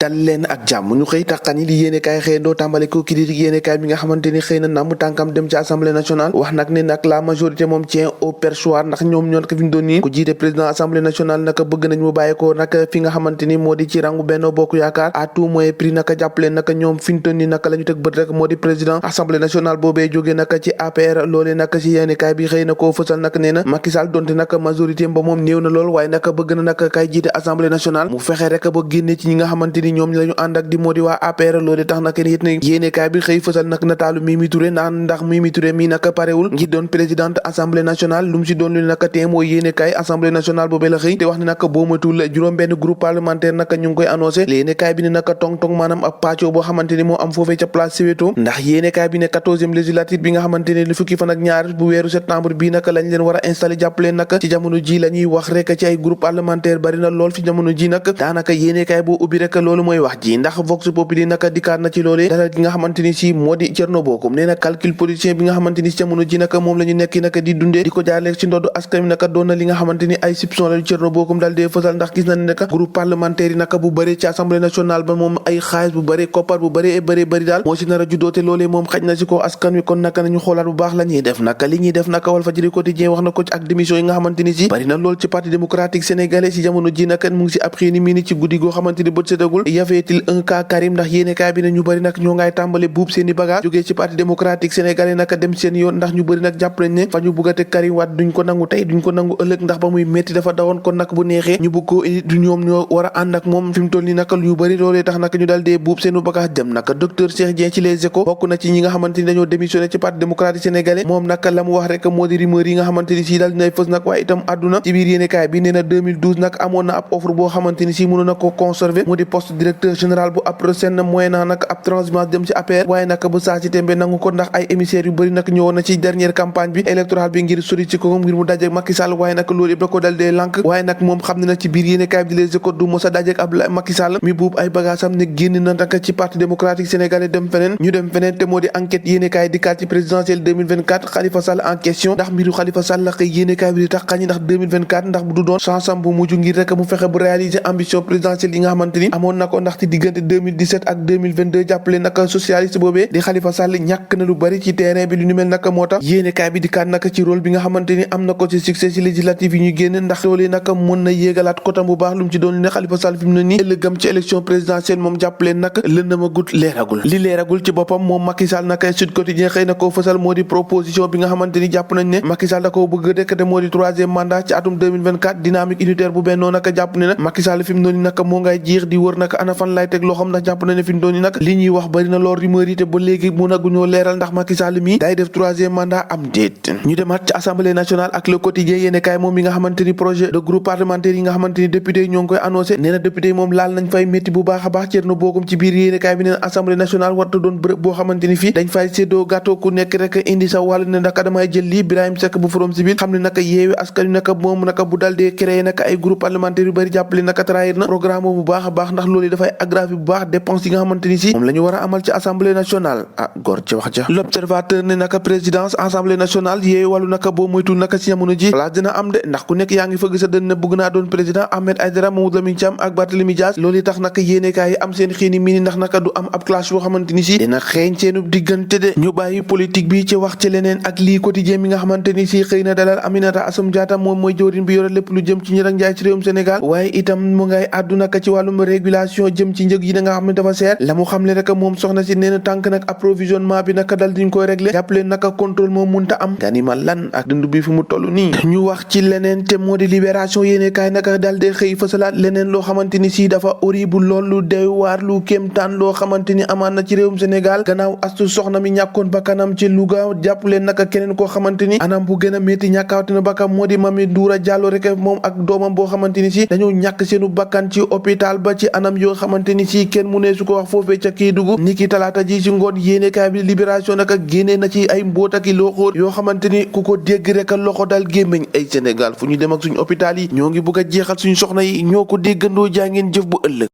dal leen ak jàmm ñu xëy taxani li yéenekaay xëy doo tàmbale ko critique yéenekaay bi nga xamante ni xëy na namm tànkam dem ci assemblée nationale wax nag ne nag la majorité moom tient au perchoir ndax ñoom ñoo ko fi mu doon nii ku jiite président assemblée nationale naka bëgg nañ mu bàyyi ko nag fi nga xamante ni moo di ci rangu Benno Bokk Yaakaar à tout moyen prix naka jàppaleen naka ñoom fi mu toll nii naka la ñu teg bët rek moo di président assemblée nationale boobee jógee naka ci APR loolee naka ci yéenekaay bi xëy na koo fësal nag nee na Macky Sall donte naka majorité ba moom néew na lool waaye naka bëgg na naka kay jiite assemblée nationale mu fexe rek ba génne ci ñi nga xamante ni ñoom lañu ànd ak di moo di waa APR loolu tax nag yéenekaay bi xëy fësal nag nataalu Mimi Touré ndax Mimi Touré mi naka parewul ngir doon présidente assemblée nationale lu mu si doon lu naka tee mooy yéenekaay assemblée nationale boobee la xëy te wax ne naka boo matul juróom benn groupe parlementaire naka ñu ngi koy annoncé yéenekaay bi ne naka tong-tong maanaam ab pàccoo boo xamante ni moo am foofee ca place Soweto ndax yéenekaay bi ne 14e législative bi nga xamante ni li fukki fan ak ñaar bu weeru septembre bii naka lañ leen war a installé jàppaleen naka ci jamono ji la ñuy wax rek ci ay groupe parlementaire bari na lool fi jamono ji nag daanaka yéenekaay boo ubbi rek loolu mooy wax ji ndax Vox Populi naka dikkaat na ci loolee dalal gi nga xamante ni si moo di Thierno Bocoum nee na calcul politicien bi nga xamante ni si jamono ji naka moom la ñu nekk naka di dundee di ko jaarale ci ndoddu askan wi naka doon na li nga xamante ni ay soupçon la Thierno Bocoum daal dee fësal ndax gis na ne naka groupe parlementaire yi naka bu bëree ci assemblée nationale ba moom ay xaalis bu bëree koppar bu bëri daal moo si nar a juddoote loolee moom xaj na si ko askan wi kon naka nañu xoolaat bu baax la ñuy def naka li ñuy def naka Walfadjri quotidien wax na ko ci ak démission yi nga xamante ni si bari na lool ci parti démocratique sénégalais si jamono ji naka mu ngi si ab xiini mii ni ci guddi goo xamante ni bët setagul yafeetil un cas Karim ndax yéenekaay bi ne ñu bëri nag ñoo ngay tàmbale buub seeni bagage jógee ci parti démocratique sénégalais naka dem seen yoon ndax ñu bëri nag jàpp nañ ne fa ñu bëgg a teg Karim Wade duñ ko nangu tey duñ ko nangu ëllëg ndax ba muy métti dafa dawoon kon nag bu neexee ñu bëgg koo indi du ñoom ñoo war a ànd ak moom fi mu toll nii naka lu ñu bëri loolee tax naka ñu daal dee buub seenu bagage dem naka docteur Cheikh Dieng ci Les Échos bokk na ci ñi nga xamante ni dañoo démissionné ci parti démocratique sénégalais moom naka la mu wax rek moo di rumeur yi nga xamante ni si daal dinay fës nag waaye itam àdduna ci biir yéenekaay bi nee na 2012 nag amoon na ab offre boo xamante ni si mënoon na ko conserver mu di poste directeur général bu APROSEN moyennant nag ab transhumance dem ci APR waaye nag bu saa si tembe nangu ko ndax ay émissaires yu bëri nag ñëwoon na ci dernière campagne bi électorale bi ngir sori ci ko ngir mu dajeek Macky Sall waaye nag loolu yëpp da ko dal dee lànk waaye nag moom xam ne na ci biir yéenekaay bi di Les Échos du mos a dajeek ab Macky Sall mi buub ay bagaasam ne génn na nag ci parti démocratique sénégalais dem feneen ñu dem feneen te moo di enquête yéenekaay dikkaat ci présidentielle 2024 Khalifa Sall en question ndax mbiru Khalifa Sall la xëy yéenekaay bi di tax xañi ndax 2024 ndax bu du doon chance am bu mujj ngir rek mu fexe bu réaliser ambition présidentielle yi nga xamante ni amoon na ko ndax ci diggante 2017 ak 2022 jàppale naka socialiste boobee di Khalifa Sall ñàkk na lu bari ci terrain bi lu ñu mel naka moo tax yéenekaay bi dikkaat naka ci rôle bi nga xamante ni am na ko ci succès ci législative yi ñu génn ndax loolee naka mën na yéegalaat kotam bu baax lu mu ci doon ne Khalifa Sall fi mu ne nii ëllëgam ci élection présidentielle moom jàppale naka lëndamagut leeragul li leeragul ci boppam moom Macky Sall naka Sud Quotidien xëy na koo fësal moo di proposition bi nga xamante ni jàpp nañ ne Macky Sall da koo bëgg rek te moo di troisième mandat ci atum 2024 dynamique unitaire bu bennoo naka jàpp ne nag Macky Sall fi mu doon naka moo ngay jiix di wër naka ana fan lay teg loxoom ndax jàpp na ne fi mu doon nag li ñuy wax bari na lool rumeur yi te ba léegi mun a guñoo leeral ndax Macky Sall mi day def troisième mandat am déet ñu demaat ci assemblée nationale ak le quotidien yéenekaay moom mi nga xamante ni projet de groupe parlementaire yi nga xamante ni député yi ñoo ngi koy annoncé nee na député yi moom laal nañ fay métti bu baax a baax Thierno Bocoum ci biir yéenekaay bi nee na assemblée nationale warta doon bërëb boo xamante ni fii dañ fay séddoo gàttoo ku nekk rek indi sa wàll ne naka damay jël lii Birahim Seck bu Forum Civil xam ne naka yeewi askan wi naka moom naka bu dal dee créé naka ay groupe parlementaire yu bëri jàppale naka trahir na programme bu baax a baax ndax loolu dafay aggraver bu baax dépense yi nga xamante ni si moom la ñu war a amal ci assemblée nationale góor ci wax ja l'observateur ne naka présidence assemblée nationale yeewi wàllu naka boo moytul naka si jamono ji place dina am de ndax ku nekk yaa ngi fëgg sa dënn ne bëgg naa doon président Ahmed Aïdara Mamadou Lamine Thiam ak Barthélémy Dias loolu tax naka yéenekaay yi am seen xiini mini ndax naka du am ab clash boo xamante ni si dina xeeñ seenu diggante de ñu bàyyi politique bi ci wax ci leneen ak lii quotidien mi nga xamante ni si xëy na dalal Aminata Assome Diatta moom mooy jawriñ bi yore lépp lu jëm ci njëg ak njaay ci réewum Sénégal waaye itam mu ngay àddu naka ci wàllum régulation jëm ci njëg yi da nga xam ne dafa seer la mu xam le rek moom soxna si nee na tànk nag approvisionnement bi naka dal diñ koy régler jàppaleen naka contrôle moom munta am gani ma lan ak dund bi fi mu toll nii ñu wax ci leneen te moo di libération yéene kaay naka dal de xëy fësalaat leneen loo xamante ni si dafa horrible lool lu doy waar lu kéemtaan loo xamante ni amaan na ci réewum Sénégal gannaaw astu soxna mi ñàkkoon bakkanam ci Louga jàppaleen naka keneen koo xamante ni anam bu gën a métti ñàkkaawte na bakkan moo di Mami Ndoura Diallo rek moom ak doomam boo xamante ni si dañoo ñàkk seenu bakkan ci hôpital ba ci anam yoo xamante ni si kenn mu ne su ko wax foofee ca Kédougou niki talaata ji ci ngoon yéenekaay bi libération naka génnee na ci ay mbóot ak i loxoot yoo xamante ni ku ko dégg rek loxo dal gémmiñ ay Sénégal fu ñu dem ak suñu hôpital yi ñoo ngi bëgg a jeexal suñu soxna yi ñoo ko déggandoo jaa ngeen jëf bu ëllëg